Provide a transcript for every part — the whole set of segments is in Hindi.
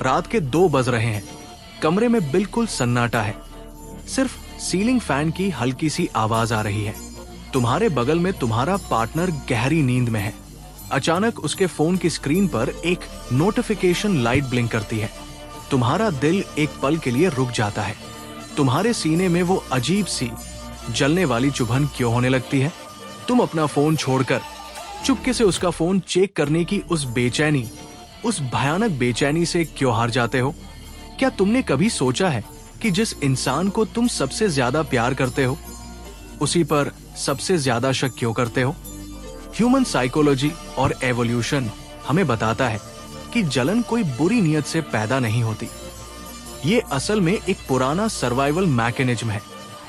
रात के 2 बज रहे हैं। कमरे में बिल्कुल सन्नाटा है। सिर्फ सीलिंग फैन की हल्की सी आवाज आ रही है। तुम्हारे बगल में तुम्हारा पार्टनर गहरी नींद में है। अचानक उसके फोन की स्क्रीन पर एक नोटिफिकेशन लाइट ब्लिंक करती है। तुम्हारा दिल एक पल के लिए रुक जाता है। तुम्हारे सीने में वो अजीब सी जलने वाली चुभन क्यों होने लगती है? तुम अपना फोन छोड़कर चुपके से उसका फोन चेक करने की उस बेचैनी, उस भयानक बेचैनी से क्यों हार जाते हो? क्या तुमने कभी सोचा है कि जिस इंसान को तुम सबसे ज्यादा प्यार करते हो, उसी पर सबसे ज्यादा शक क्यों करते हो? ह्यूमन साइकोलॉजी और एवोल्यूशन हमें बताता है कि जलन कोई बुरी नीयत से पैदा नहीं होती। ये असल में एक पुराना सर्वाइवल मैकेनिज्म है।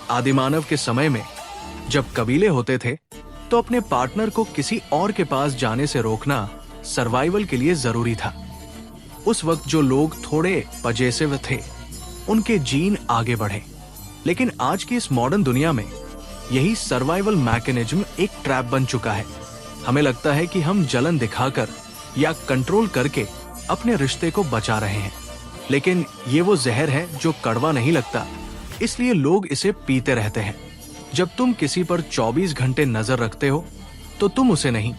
आदिमानव के समय में जब कबीले होते थे तो अपने पार्टनर को किसी और के पास जाने से रोकना सर्वाइवल के लिए जरूरी था। उस वक्त जो लोग थोड़े पजेसिव थे, उनके जीन आगे बढ़े। लेकिन आज की इस मॉडर्न दुनिया में यही सर्वाइवल मैकेनिज्म एक ट्रैप बन चुका है। हमें लगता है कि हम जलन दिखाकर या कंट्रोल करके अपने रिश्ते को बचा रहे हैं, लेकिन ये वो जहर है जो कड़वा नहीं लगता, इसलिए लोग इसे पीते रहते हैं। जब तुम किसी पर 24 घंटे नजर रखते हो तो तुम उसे नहीं,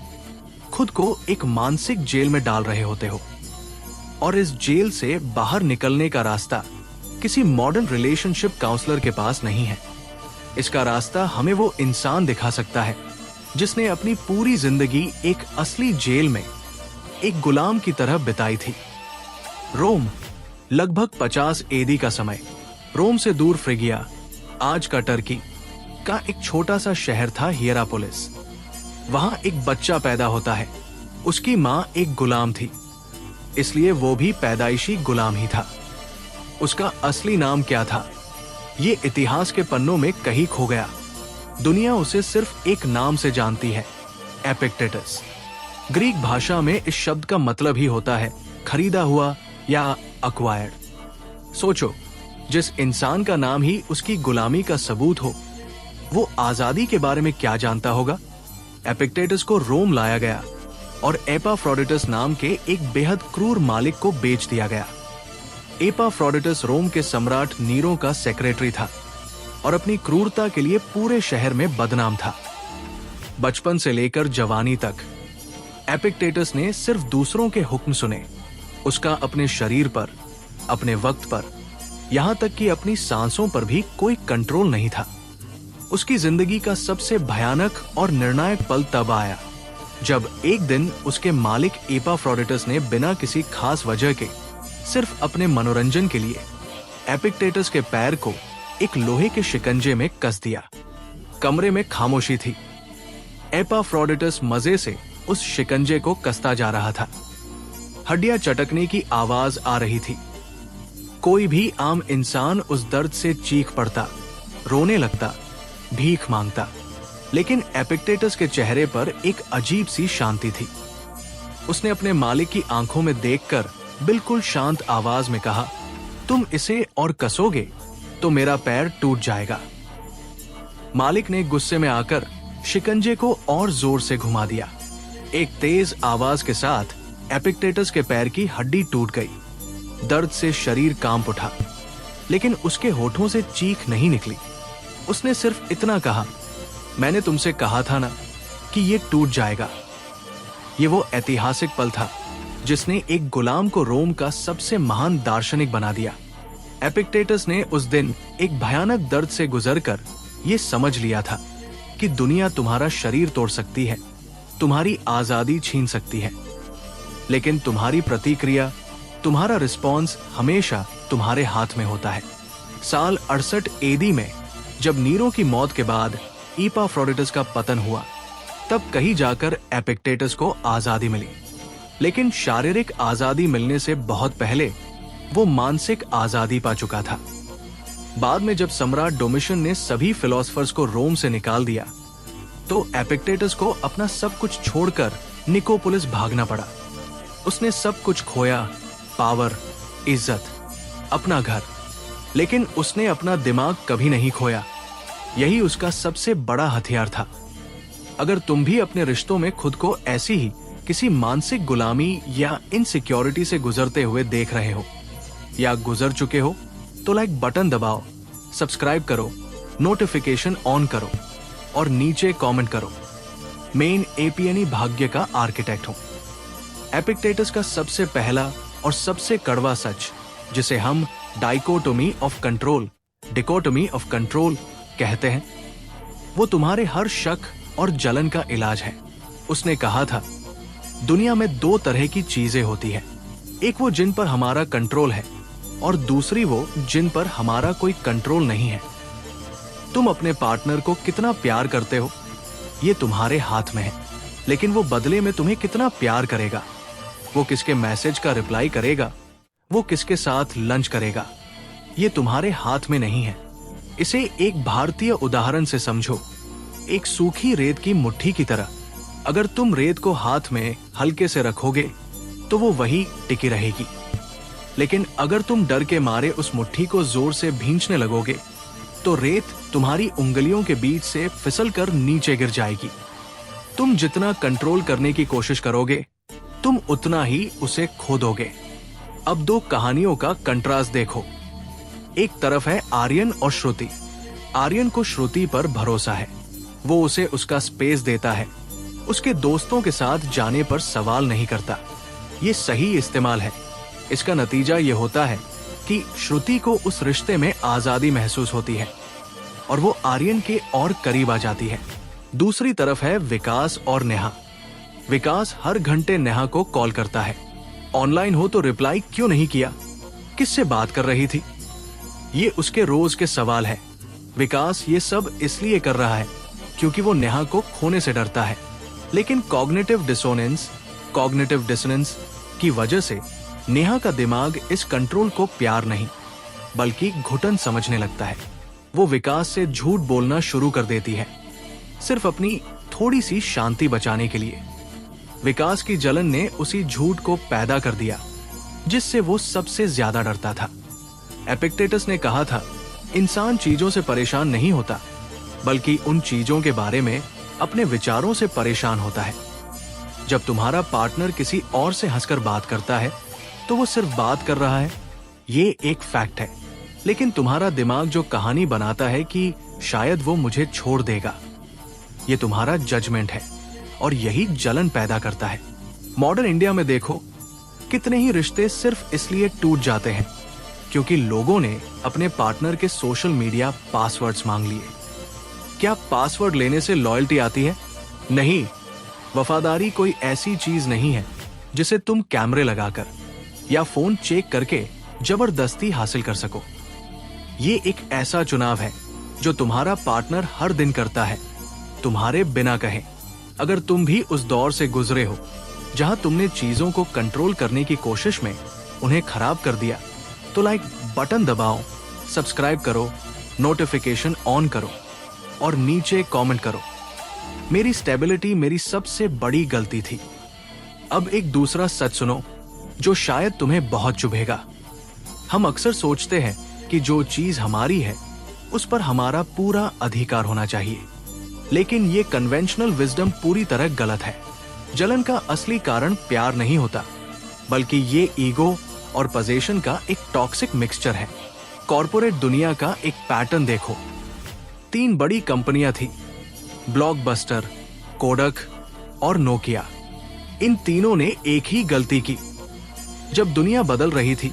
खुद को एक मानसिक जेल में डाल रहे होते हो। और इस जेल से बाहर निकलने का रास्ता किसी मॉडर्न रिलेशनशिप काउंसलर के पास नहीं है। इसका रास्ता हमें वो इंसान दिखा सकता है जिसने अपनी पूरी जिंदगी एक असली जेल में एक गुलाम की तरह बिताई थी। रोम, लगभग 50 एडी का समय। रोम से दूर फ्रिगिया, आज का टर्की का एक छोटा सा शहर था हियरापोलिस। वहां एक बच्चा पैदा होता है। उसकी माँ एक गुलाम थी, इसलिए वो भी पैदाइशी गुलाम ही था। उसका असली नाम क्या था, ये इतिहास के पन्नों में कहीं खो गया। दुनिया उसे सिर्फ एक नाम से जानती है, एपिक्टेटस। ग्रीक भाषा में इस शब्द का मतलब ही होता है खरीदा हुआ या अक्वायर्ड। सोचो, जिस इंसान का नाम ही उसकी गुलामी का सबूत हो, वो आजादी के बारे में क्या जानता होगा? एपिक्टेटस को रोम लाया गया और एपाफ्रोडिटस नाम के एक बेहद क्रूर मालिक को बेच दिया गया। एपाफ्रोडिटस रोम के सम्राट नीरो का सेक्रेटरी था और अपनी क्रूरता के लिए पूरे शहर में बदनाम था। बचपन से लेकर जवानी तक एपिक्टेटस ने सिर्फ दूसरों के हुक्म सुने। उसका अपने शरीर पर, अपने वक्त पर, यहां तक कि अपनी सांसों पर भी कोई कंट्रोल नहीं था। उसकी जिंदगी का सबसे भयानक और निर्णायक पल तब आया जब एक दिन उसके मालिक एपाफ्रोडिटस ने बिना किसी खास वजह के, सिर्फ अपने मनोरंजन के लिए, एपिक्टेटस के पैर को एक लोहे के शिकंजे में कस दिया। कमरे में खामोशी थी। एपाफ्रोडिटस मजे से उस शिकंजे को कसता जा रहा था। हड्डियां चटकने की आवाज आ रही थी। कोई भी आम इंसान उस दर्द से चीख पड़ता, रोने लगता, भीख मांगता, लेकिन एपिक्टेटस के चेहरे पर एक अजीब सी शांति थी। उसने अपने मालिक की आंखों में देखकर बिल्कुल शांत आवाज में कहा, तुम इसे और कसोगे तो मेरा पैर टूट जाएगा। मालिक ने गुस्से में आकर शिकंजे को और जोर से घुमा दिया। एक तेज आवाज के साथ एपिक्टेटस के पैर की हड्डी टूट गई। दर्द से शरीर कांप उठा, लेकिन उसके होठों से चीख नहीं निकली। उसने सिर्फ इतना कहा, मैंने तुमसे कहा था ना कि ये टूट जाएगा। ये वो ऐतिहासिक पल था जिसने एक गुलाम को रोम का सबसे महान दार्शनिक बना दिया। एपिक्टेटस ने उस दिन एक भयानक दर्द से गुजरकर ये समझ लिया था कि दुनिया तुम्हारा शरीर तोड़ सकती है, तुम्हारी आजादी छीन सकती है, लेकिन तुम्हारी प्रतिक्रिया, तुम्हारा रिस्पॉन्स हमेशा तुम्हारे हाथ में होता है। साल 68 एडी में जब नीरो की मौत के बाद एपाफ्रोडिटस का पतन हुआ, तब कहीं जाकर एपिक्टेटस को आजादी मिली। लेकिन शारीरिक आजादी मिलने से बहुत पहले वो मानसिक आजादी पा चुका था। बाद में जब सम्राट डोमिशियन ने सभी फिलोसफर्स को रोम से निकाल दिया, तो एपिक्टेटस को अपना सब कुछ छोड़कर निकोपोलिस भागना पड़ा। उसने सब कुछ खोया, पावर, इज्जत, अपना घर, लेकिन उसने अपना दिमाग कभी नहीं खोया। यही उसका सबसे बड़ा हथियार था। अगर तुम भी अपने रिश्तों में खुद को ऐसी ही किसी मानसिक गुलामी या इनसिक्योरिटी से गुजरते हुए देख रहे हो, या गुजर चुके हो तो लाइक बटन दबाओ, सब्सक्राइब करो, नोटिफिकेशन ऑन करो और नीचे कमेंट करो। मेन एपीएनई भाग्य का आर्किटेक्ट हूं। एपिक्टेटस का सबसे पहला और सबसे कड़वा सच, जिसे हम dichotomy of control, dichotomy of control कहते हैं, वो तुम्हारे हर शक और जलन का इलाज है। उसने कहा था, दुनिया में दो तरह की चीजें होती है, एक वो जिन पर हमारा कंट्रोल है और दूसरी वो जिन पर हमारा कोई कंट्रोल नहीं है। तुम अपने पार्टनर को कितना प्यार करते हो ये तुम्हारे हाथ में है, लेकिन वो बदले में तुम्हें कितना प्यार करेगा, वो किसके मैसेज का रिप्लाई करेगा, वो किसके साथ लंच करेगा, ये तुम्हारे हाथ में नहीं है। इसे एक भारतीय उदाहरण से समझो। एक सूखी रेत की मुट्ठी की तरह, अगर तुम रेत को हाथ में हल्के से रखोगे तो वो वही टिकी रहेगी, लेकिन अगर तुम डर के मारे उस मुट्ठी को जोर से भींचने लगोगे तो रेत तुम्हारी उंगलियों के बीच से फिसल कर नीचे गिर जाएगी। तुम जितना कंट्रोल करने की कोशिश करोगे तुम उतना ही उसे खो दोगे। अब दो कहानियों का कंट्रास्ट देखो। एक तरफ है आर्यन और श्रुति। आर्यन को श्रुति पर भरोसा है, वो उसे उसका स्पेस देता है, उसके दोस्तों के साथ जाने पर सवाल नहीं करता। ये सही इस्तेमाल है। इसका नतीजा ये होता है कि श्रुति को उस रिश्ते में आजादी महसूस होती है और वो आर्यन के और करीब आ जाती है। दूसरी तरफ है विकास और नेहा। विकास हर घंटे नेहा को कॉल करता है, ऑनलाइन हो तो रिप्लाई क्यों नहीं किया, किससे बात कर रही थी, ये उसके रोज के सवाल है। विकास ये सब इसलिए कर रहा है क्योंकि वो नेहा को खोने से डरता है, लेकिन कॉग्निटिव डिसोनेंस की वजह से नेहा का दिमाग इस कंट्रोल को प्यार नहीं बल्कि घुटन समझने लगता है। वो विकास से झूठ बोलना शुरू कर देती है, सिर्फ अपनी थोड़ी सी शांति बचाने के लिए। विकास की जलन ने उसी झूठ को पैदा कर दिया जिससे वो सबसे ज्यादा डरता था। एपिक्टेटस ने कहा था, इंसान चीजों से परेशान नहीं होता बल्कि उन चीजों के बारे में अपने विचारों से परेशान होता है। जब तुम्हारा पार्टनर किसी और से हंसकर बात करता है तो वो सिर्फ बात कर रहा है, ये एक फैक्ट है, लेकिन तुम्हारा दिमाग जो कहानी बनाता है कि शायद वो मुझे छोड़ देगा, ये तुम्हारा जजमेंट है और यही जलन पैदा करता है। मॉडर्न इंडिया में देखो, कितने ही रिश्ते सिर्फ इसलिए टूट जाते हैं क्योंकि लोगों ने अपने पार्टनर के सोशल मीडिया पासवर्ड्स मांग लिए। क्या पासवर्ड लेने से लॉयल्टी आती है? नहीं। वफादारी कोई ऐसी चीज नहीं है जिसे तुम कैमरे लगाकर या फोन चेक करके जबरदस्ती हासिल कर सको। ये एक ऐसा चुनाव है जो तुम्हारा पार्टनर हर दिन करता है, तुम्हारे बिना कहे। अगर तुम भी उस दौर से गुजरे हो जहां तुमने चीजों को कंट्रोल करने की कोशिश में उन्हें खराब कर दिया, तो लाइक बटन दबाओ, सब्सक्राइब करो, नोटिफिकेशन ऑन करो और नीचे कमेंट करो। मेरी स्टेबिलिटी मेरी सबसे बड़ी गलती थी। अब एक दूसरा सच सुनो जो शायद तुम्हें बहुत चुभेगा। हम अक्सर सोचते हैं कि जो चीज हमारी है उस पर हमारा पूरा अधिकार होना चाहिए, लेकिन ये कन्वेंशनल विजडम पूरी तरह गलत है। जलन का असली कारण प्यार नहीं होता, बल्कि ये ईगो और पोजीशन का एक टॉक्सिक मिक्सचर है। कॉर्पोरेट दुनिया का एक पैटर्न देखो। 3 बड़ी कंपनियां थी, ब्लॉकबस्टर, कोडक और नोकिया। इन तीनों ने एक ही गलती की। जब दुनिया बदल रही थी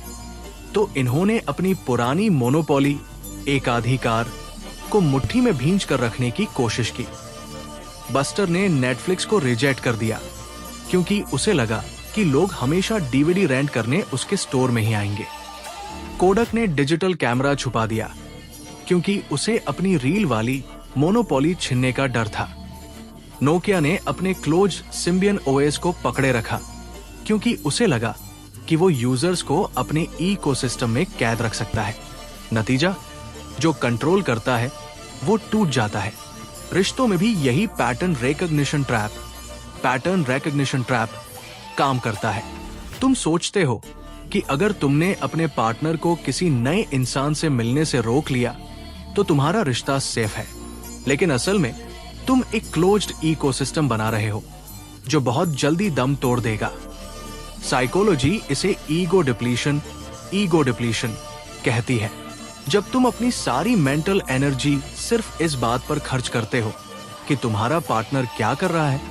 तो इन्होंने अपनी पुरानी मोनोपोली, एकाधिकार को मुट्ठी में भींच कर रखने की कोशिश की। बस्टर ने नेटफ्लिक्स को रिजेक्ट कर दिया क्योंकि उसे लगा कि लोग हमेशा डीवीडी रेंट करने उसके स्टोर में ही आएंगे। कोडक ने डिजिटल कैमरा छुपा दिया क्योंकि उसे अपनी रील वाली मोनोपोली छीनने का डर था। नोकिया ने अपने क्लोज सिम्बियन ओएस को पकड़े रखा क्योंकि उसे लगा कि वो यूजर्स को अपने इकोसिस्टम में कैद रख सकता है। नतीजा, जो कंट्रोल करता है वो टूट जाता है। रिश्तों में भी यही पैटर्न रिकग्निशन ट्रैप काम करता है। तुम सोचते हो कि अगर तुमने अपने पार्टनर को किसी नए इंसान से मिलने से रोक लिया तो तुम्हारा रिश्ता सेफ है, लेकिन असल में तुम एक क्लोज्ड इकोसिस्टम बना रहे हो जो बहुत जल्दी दम तोड़ देगा। साइकोलॉजी इसे ईगो डिप्लीशन ईगो डिप्लीशन कहती है। जब तुम अपनी सारी मेंटल एनर्जी सिर्फ इस बात पर खर्च करते हो कि तुम्हारा पार्टनर क्या कर रहा है,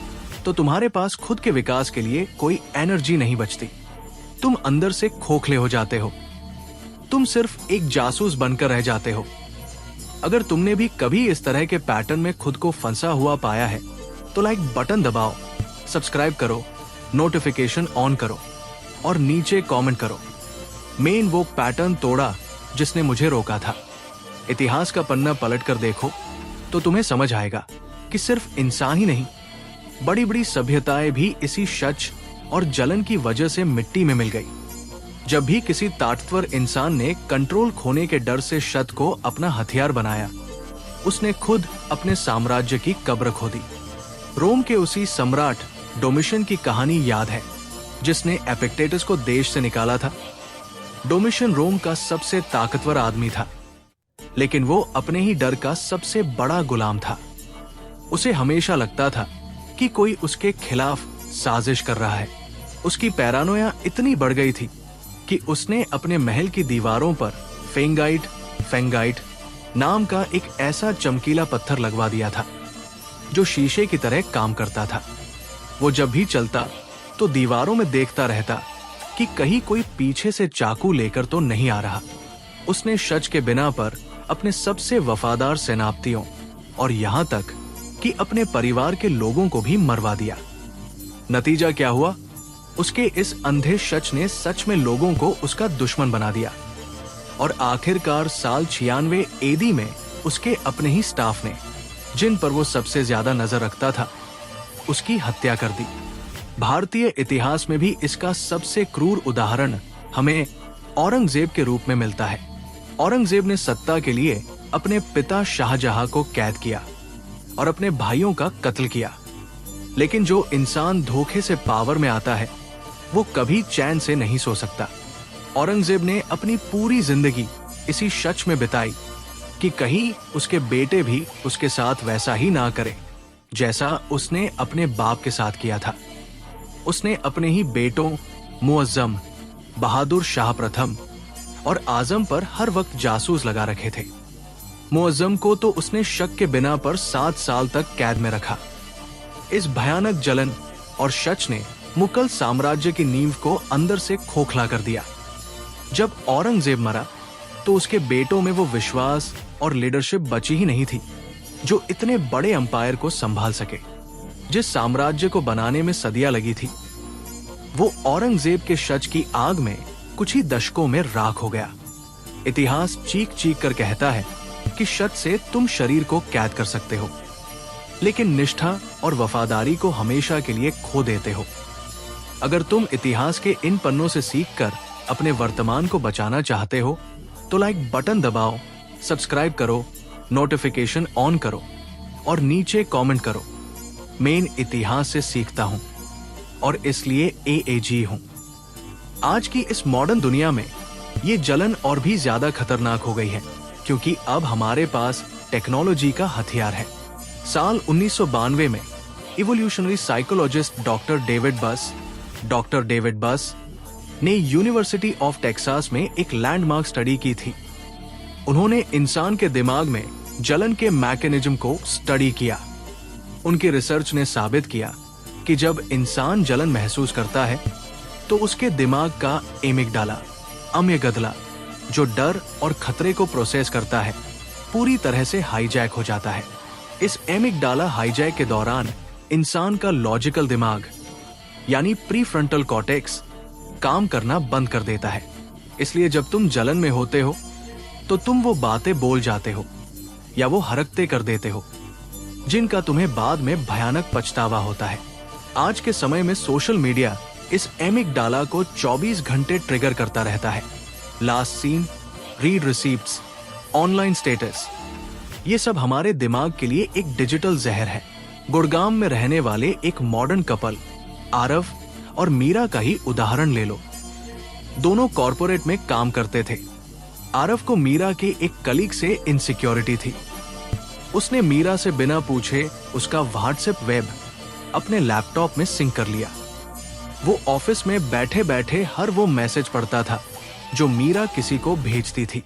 तो तुम्हारे पास खुद के विकास के लिए कोई एनर्जी नहीं बचती। तुम अंदर से खोखले हो जाते हो। तुम सिर्फ एक जासूस बनकर रह जाते हो। अगर तुमने भी कभी इस तरह के पैटर्न में खुद को फंसा हुआ पाया है तो लाइक बटन दबाओ, सब्सक्राइब करो, नोटिफिकेशन ऑन करो और नीचे कमेंट करो, मेन वो पैटर्न तोड़ा जिसने मुझे रोका था। इतिहास का पन्ना पलट कर देखो तो तुम्हें समझ आएगा कि सिर्फ इंसान ही नहीं, बड़ी बड़ी सभ्यताएं भी इसी शच और जलन की वजह से मिट्टी में मिल गई। जब भी किसी ताकतवर इंसान ने कंट्रोल खोने के डर से शत को अपना हथियार बनाया, उसने खुद अपने साम्राज्य की कब्र खोदी। रोम के उसी सम्राट डोमिशियन की कहानी याद है, जिसने एपिक्टेटस को देश से निकाला था। डोमिशियन रोम का सबसे ताकतवर आदमी था, लेकिन वो अपने ही डर का सबसे बड़ा गुलाम था। उसे हमेशा लगता था कि कोई उसके खिलाफ साजिश कर रहा है। उसकी पैरानोया इतनी बढ़ गई थी कि उसने अपने महल की दीवारों पर फेंगाइट नाम का एक ऐसा चमकीला पत्थर लगवा दिया था जो शीशे की तरह काम करता था। वो जब भी चलता तो दीवारों में देखता रहता कि कहीं कोई पीछे से चाकू लेकर तो नहीं आ रहा। उसने शच के बिना पर अपने सबसे वफादार सेनापतियों और यहां तक कि अपने परिवार के लोगों को भी मरवा दिया। नतीजा क्या हुआ? उसके इस अंधे शच ने सच में लोगों को उसका दुश्मन बना दिया और आखिरकार साल 96 एडी में उसके अपने ही स्टाफ ने, जिन पर वो सबसे ज्यादा नजर रखता था, उसकी हत्या कर दी। भारतीय इतिहास में भी इसका सबसे क्रूर उदाहरण हमें औरंगजेब के रूप में मिलता है। औरंगजेब ने सत्ता के लिए अपने पिता शाहजहां को कैद किया और अपने भाइयों का कत्ल किया। लेकिन जो इंसान धोखे से पावर में आता है वो कभी चैन से नहीं सो सकता। औरंगजेब ने अपनी पूरी जिंदगी इसी शच में बिताई कि कहीं उसके बेटे भी उसके साथ वैसा ही ना करें जैसा उसने अपने बाप के साथ किया था। उसने अपने ही बेटों मुअज्जम, बहादुर शाह प्रथम और आजम पर हर वक्त जासूस लगा रखे थे। मुअज्जम को तो उसने शक के बिना पर 7 साल तक कैद में रखा। इस भयानक जलन और शच ने मुगल साम्राज्य की नींव को अंदर से खोखला कर दिया। जब औरंगजेब मरा तो उसके बेटों में वो विश्वास और लीडरशिप बची ही नहीं थी जो इतने बड़े अंपायर को संभाल सके। जिस साम्राज्य को बनाने में सदियां लगी थी, वो औरंगजेब के शच की आग में कुछ ही दशकों में राख हो गया। इतिहास चीख चीख कर कहता है कि शच से तुम शरीर को कैद कर सकते हो, लेकिन निष्ठा और वफादारी को हमेशा के लिए खो देते हो। अगर तुम इतिहास के इन पन्नों से सीखकर अपने वर्तमान को बचाना चाहते हो तो लाइक बटन दबाओ, सब्सक्राइब करो, नोटिफिकेशन ऑन करो और नीचे कमेंट करो। मेन इतिहास से सीखता हूं और इसलिए AAG हूं। आज की इस मॉडर्न दुनिया में ये जलन और भी ज्यादा खतरनाक हो गई है क्योंकि अब हमारे पास टेक्नोलॉजी का हथियार है। साल 1992 में इवोल्यूशनरी साइकोलॉजिस्ट डॉक्टर डेविड बस ने यूनिवर्सिटी ऑफ टेक्सास में एक लैंडमार्क स्टडी की थी। उन्होंने इंसान के दिमाग में जलन के मैकेनिज्म को स्टडी किया। उनकी रिसर्च ने साबित किया कि जब इंसान जलन महसूस करता है तो उसके दिमाग का अम्यगदला, जो डर और खतरे को प्रोसेस करता है, पूरी तरह से हाईजैक हो जाता है। इस एमिगडाला हाईजैक के दौरान इंसान का लॉजिकल दिमाग यानी प्रीफ्रंटल कॉर्टेक्स काम करना बंद कर देता है। इसलिए जब तुम जलन में होते हो तो तुम वो बातें बोल जाते हो या वो हरकतें कर देते हो जिनका तुम्हें बाद में भयानक पछतावा होता है। आज के समय में सोशल मीडिया इस एमिगडाला को 24 घंटे ट्रिगर करता रहता है। Last seen, read receipts, online status, ये सब हमारे दिमाग के लिए एक डिजिटल जहर है। गुड़गांव में रहने वाले एक मॉडर्न कपल आरव और मीरा का ही उदाहरण ले लो। दोनों कॉर्पोरेट में काम करते थे। आरव को मीरा के एक कलीग से इनसिक्योरिटी थी। उसने मीरा से बिना पूछे उसका व्हाट्सएप वेब अपने लैपटॉप में सिंक कर लिया। वो ऑफिस में बैठे बैठे हर वो मैसेज पढ़ता था जो मीरा किसी को भेजती थी।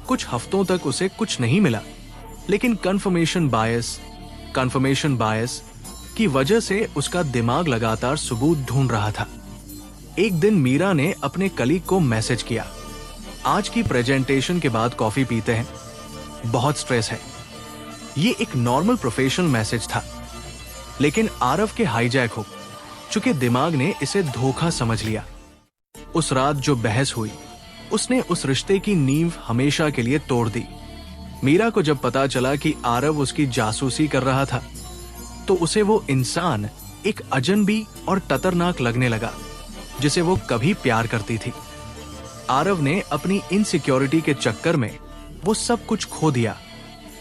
कुछ हफ्तों तक उसे कुछ नहीं मिला, लेकिन कंफर्मेशन बायस की वजह से उसका दिमाग लगातार सबूत ढूंढ रहा था। एक दिन मीरा ने अपने कलीग को मैसेज किया, आज की प्रेजेंटेशन के बाद कॉफी पीते हैं, बहुत स्ट्रेस है। ये एक नॉर्मल प्रोफेशनल मैसेज था, लेकिन आरव के हाईजैक हो चुके दिमाग ने इसे धोखा समझ लिया। उस रात जो बहस हुई, उसने उस रिश्ते की नींव हमेशा के लिए तोड़ दी। मीरा को जब पता चला कि आरव उसकी जासूसी कर रहा था, तो उसे वो इंसान एक अजनबी और खतरनाक लगने लगा जिसे वो कभी प्यार करती थी। आरव ने अपनी इनसिक्योरिटी के चक्कर में वो सब कुछ खो दिया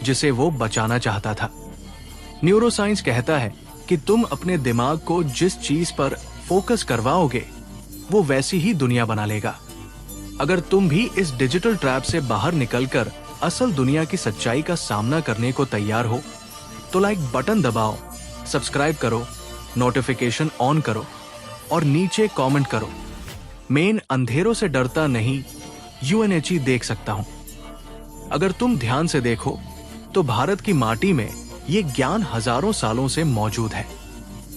जिसे वो बचाना चाहता था। न्यूरोसाइंस कहता है कि तुम अपने दिमाग को जिस चीज पर फोकस करवाओगे, वो वैसी ही दुनिया बना लेगा। अगर तुम भी इस डिजिटल ट्रैप से बाहर निकलकर असल दुनिया की सच्चाई का सामना करने को तैयार हो, तो लाइक बटन दबाओ, सब्सक्राइब करो, नोटिफिकेशन ऑन करो और नीचे कमेंट करो। मैं अंधेरों से डरता नहीं, यूएनएचई देख सकता हूं। अगर तुम ध्यान से देखो तो भारत की माटी में ये ज्ञान हजारों सालों से मौजूद है,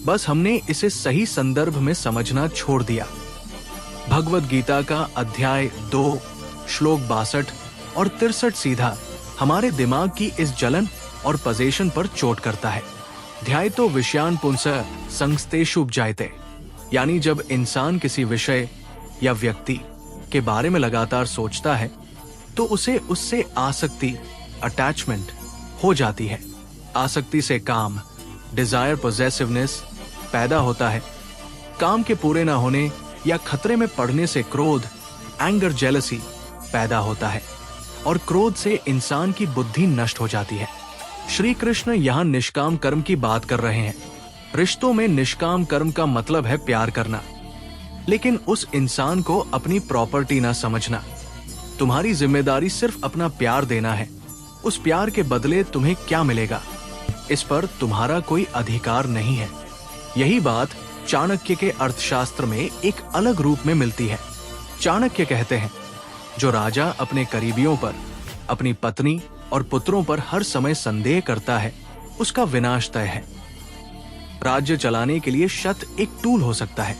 बस हमने इसे सही संदर्भ में समझना छोड़ दिया। भगवद गीता का अध्याय 2 श्लोक 62 और 63 सीधा हमारे दिमाग की इस जलन और पजेशन पर चोट करता है। ध्यायतो विषयान पुंसः संस्तेषु उपजायते, यानी जब इंसान किसी विषय या व्यक्ति के बारे में लगातार सोचता है तो उसे उससे आसक्ति, अटैचमेंट हो जाती है। आसक्ति से काम, डिजायर, पोजेसिवनेस पैदा होता है। काम के पूरे ना होने या खतरे में पड़ने से क्रोध, एंगर, जेलसी पैदा होता है और क्रोध से इंसान की बुद्धि नष्ट हो जाती है। श्री कृष्ण यहाँ निष्काम कर्म की बात कर रहे हैं। रिश्तों में निष्काम कर्म का मतलब है प्यार करना, लेकिन उस इंसान को अपनी प्रॉपर्टी ना समझना। तुम्हारी जिम्मेदारी सिर्फ अपना प्यार देना है। उस प्यार के बदले तुम्हें क्या मिलेगा, इस पर तुम्हारा कोई अधिकार नहीं है। यही बात चाणक्य के अर्थशास्त्र में एक अलग रूप में मिलती है। चाणक्य कहते हैं, जो राजा अपने करीबियों पर, अपनी पत्नी और पुत्रों पर हर समय संदेह करता है, उसका विनाश तय है। राज्य चलाने के लिए शत एक टूल हो सकता है,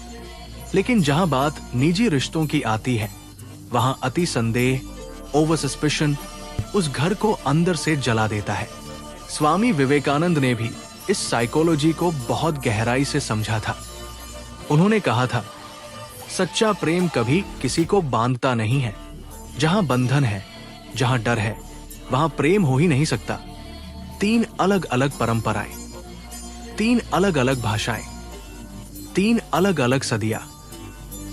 लेकिन जहां बात निजी रिश्तों की आती है, वहां अति संदेह, ओवर सस्पिशन उस घर को अंदर से जला देता है। स्वामी विवेकानंद ने भी इस साइकोलॉजी को बहुत गहराई से समझा था। उन्होंने कहा था, सच्चा प्रेम कभी किसी को बांधता नहीं है। जहां बंधन है, जहां डर है, वहां प्रेम हो ही नहीं सकता। 3 अलग अलग परंपराएं, 3 अलग अलग भाषाएं, 3 अलग अलग सदियां,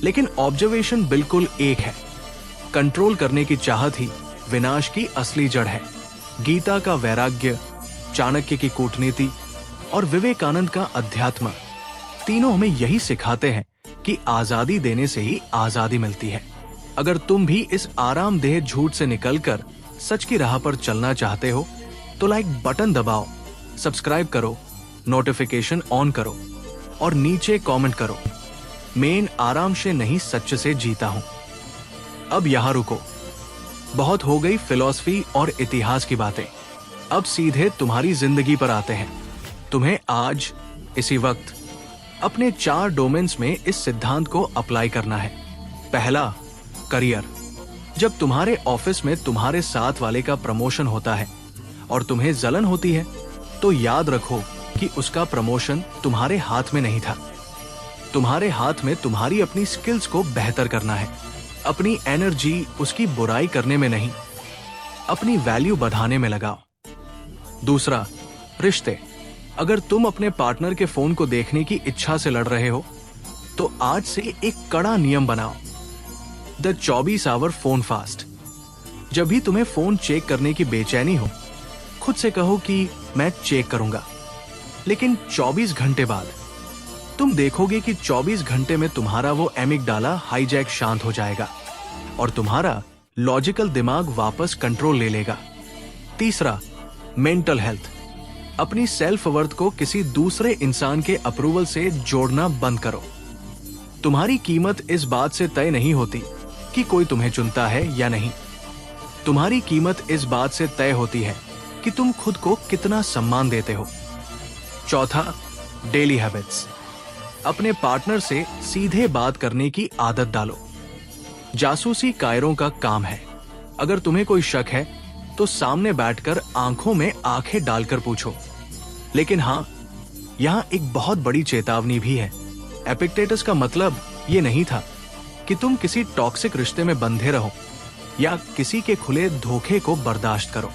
लेकिन ऑब्जर्वेशन बिल्कुल एक है। कंट्रोल करने की चाहत ही विनाश की असली जड़ है। गीता का वैराग्य, चाणक्य की कूटनीति और विवेकानंद का अध्यात्म, तीनों हमें यही सिखाते हैं कि आजादी देने से ही आजादी मिलती है। अगर तुम भी इस आरामदेह झूठ से निकलकर सच की राह पर चलना चाहते हो, तो लाइक बटन दबाओ, सब्सक्राइब करो, नोटिफिकेशन ऑन करो और नीचे कमेंट करो। मैं आराम से नहीं, सच से जीता हूं। अब यहां रुको, बहुत हो गई फिलॉसफी और इतिहास की बातें। अब सीधे तुम्हारी जिंदगी पर आते हैं। तुम्हें आज इसी वक्त अपने 4 डोमेन्स में इस सिद्धांत को अप्लाई करना है। पहला, करियर। जब तुम्हारे ऑफिस में तुम्हारे साथ वाले का प्रमोशन होता है और तुम्हें जलन होती है, तो याद रखो कि उसका प्रमोशन तुम्हारे हाथ में नहीं था। तुम्हारे हाथ में तुम्हारी अपनी स्किल्स को बेहतर करना है। अपनी एनर्जी उसकी बुराई करने में नहीं, अपनी वैल्यू बढ़ाने में लगाओ। दूसरा, रिश्ते। अगर तुम अपने पार्टनर के फोन को देखने की इच्छा से लड़ रहे हो, तो आज से एक कड़ा नियम बनाओ, द 24 आवर फोन फास्ट। जब भी तुम्हें फोन चेक करने की बेचैनी हो, खुद से कहो कि मैं चेक करूंगा, लेकिन 24 घंटे बाद तुम देखोगे कि 24 घंटे में तुम्हारा वो एमिगडाला हाईजैक शांत हो जाएगा और तुम्हारा लॉजिकल दिमाग वापस कंट्रोल ले लेगा। तीसरा, मेंटल हेल्थ। अपनी सेल्फ वर्थ को किसी दूसरे इंसान के अप्रूवल से जोड़ना बंद करो। तुम्हारी कीमत इस बात से तय नहीं होती कि कोई तुम्हें चुनता है या नहीं। तुम्हारी कीमत इस बात से तय होती है कि तुम खुद को कितना सम्मान देते हो। चौथा, डेली हैबिट्स। अपने पार्टनर से सीधे बात करने की आदत डालो। जासूसी कायरों का काम है। अगर तुम्हें कोई शक है तो सामने बैठकर आंखों में आंखें डालकर पूछो। लेकिन हां, यहां एक बहुत बड़ी चेतावनी भी है। एपिक्टेटस का मतलब ये नहीं था कि तुम किसी टॉक्सिक रिश्ते में बंधे रहो या किसी के खुले धोखे को बर्दाश्त करो।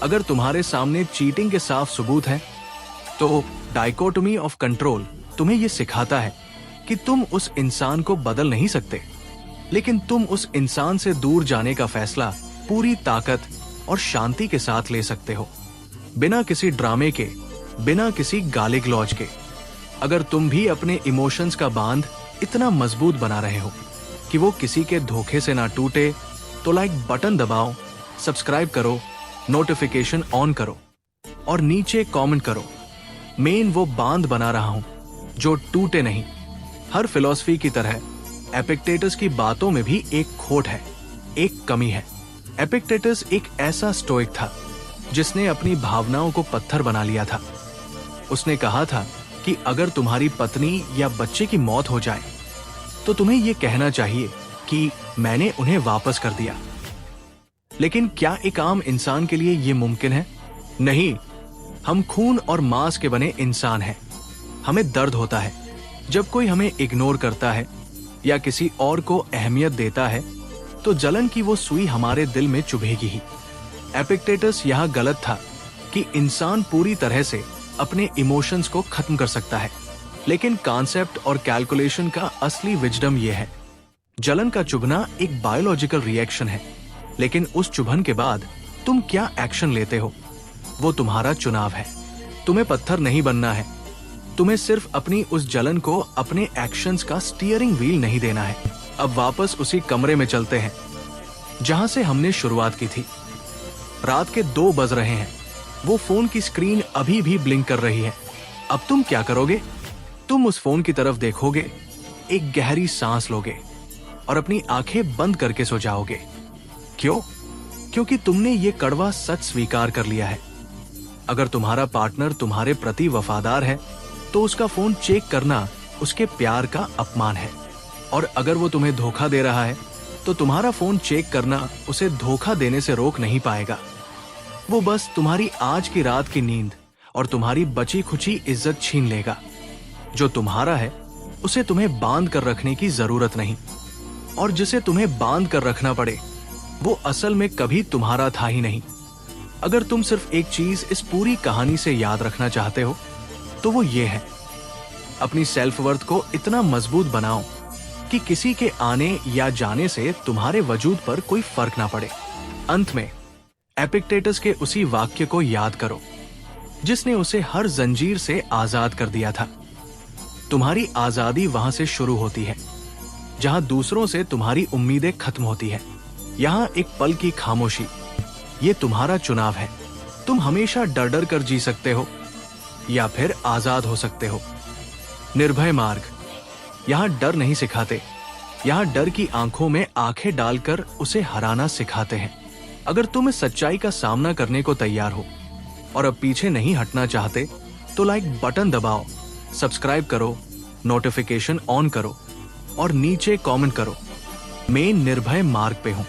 अगर तुम्हारे सामने चीटिंग के साफ सबूत हैं, तो डाइकोटोमी ऑफ कंट्रोल तुम्हें यह सिखाता है कि तुम उस इंसान को बदल नहीं सकते, लेकिन तुम उस इंसान से दूर जाने का फैसला पूरी ताकत और शांति के साथ ले सकते हो, बिना किसी ड्रामे के, बिना किसी गाली गलौज के। अगर तुम भी अपने इमोशंस का बांध इतना मजबूत बना रहे हो कि वो किसी के धोखे से ना टूटे, तो लाइक बटन दबाओ, सब्सक्राइब करो, नोटिफिकेशन ऑन करो और नीचे कमेंट करो। मेन वो बांध बना रहा हूं जो टूटे नहीं। हर फिलॉसफी की तरह एपिक्टेटस की बातों में भी एक खोट है, एक कमी है। एपिक्टेटस एक ऐसा स्टोइक था जिसने अपनी भावनाओं को पत्थर बना लिया था। उसने कहा था कि अगर तुम्हारी पत्नी या बच्चे की मौत हो जाए तो तुम्हें यह कहना चाहिए कि मैंने उन्हें वापस कर दिया। लेकिन क्या एक आम इंसान के लिए यह मुमकिन है? नहीं। हम खून और मांस के बने इंसान हैं। हमें दर्द होता है जब कोई हमें इग्नोर करता है या किसी और को अहमियत देता है, तो जलन की वो सुई हमारे दिल में चुभेगी ही। एपिक्टेटस यह गलत था कि इंसान पूरी तरह से अपने इमोशंस को खत्म कर सकता है, लेकिन कॉन्सेप्ट और कैलकुलेशन का असली विजडम यह है। जलन का चुभना एक बायोलॉजिकल रिएक्शन है, लेकिन उस चुभन के बाद तुम क्या एक्शन लेते हो वो तुम्हारा चुनाव है। तुम्हें पत्थर नहीं बनना है, तुम्हें सिर्फ अपनी उस जलन को अपने एक्शंस का स्टीयरिंग व्हील नहीं देना है। अब वापस उसी कमरे में चलते हैं जहां से हमने शुरुआत की थी। रात के 2 बज रहे हैं। वो फोन की स्क्रीन अभी भी ब्लिंक कर रही है। अब तुम क्या करोगे? तुम उस फोन की तरफ देखोगे, एक गहरी सांस लोगे और अपनी आंखें बंद करके सो जाओगे। क्यों? क्योंकि तुमने ये कड़वा सच स्वीकार कर लिया है। अगर तुम्हारा पार्टनर तुम्हारे प्रति वफादार है तो उसका फोन चेक करना उसके प्यार का अपमान है, और अगर वो तुम्हें धोखा दे रहा है तो तुम्हारा फोन चेक करना उसे धोखा देने से रोक नहीं पाएगा। वो बस तुम्हारी आज की रात की नींद और तुम्हारी बची खुची इज्जत छीन लेगा। जो तुम्हारा है उसे तुम्हें बांध कर रखने की जरूरत नहीं, और जिसे तुम्हें बांध कर रखना पड़े वो असल में कभी तुम्हारा था ही नहीं। अगर तुम सिर्फ एक चीज इस पूरी कहानी से याद रखना चाहते हो तो वो ये है, अपनी सेल्फ वर्थ को इतना मजबूत बनाओ कि किसी के आने या जाने से तुम्हारे वजूद पर कोई फर्क ना पड़े। अंत में एपिक्टेटस के उसी वाक्य को याद करो जिसने उसे हर जंजीर से आजाद कर दिया था। तुम्हारी आजादी वहां से शुरू होती है जहां दूसरों से तुम्हारी उम्मीदें खत्म होती है। यहां एक पल की खामोशी, ये तुम्हारा चुनाव है। तुम हमेशा डर डर कर जी सकते हो या फिर आजाद हो सकते हो। निर्भय मार्ग। यहां डर नहीं सिखाते, यहां डर की आंखों में आंखें डालकर उसे हराना सिखाते हैं। अगर तुम इस सच्चाई का सामना करने को तैयार हो और अब पीछे नहीं हटना चाहते, तो लाइक बटन दबाओ, सब्सक्राइब करो, नोटिफिकेशन ऑन करो और नीचे कमेंट करो। मैं निर्भय मार्ग पे हूं।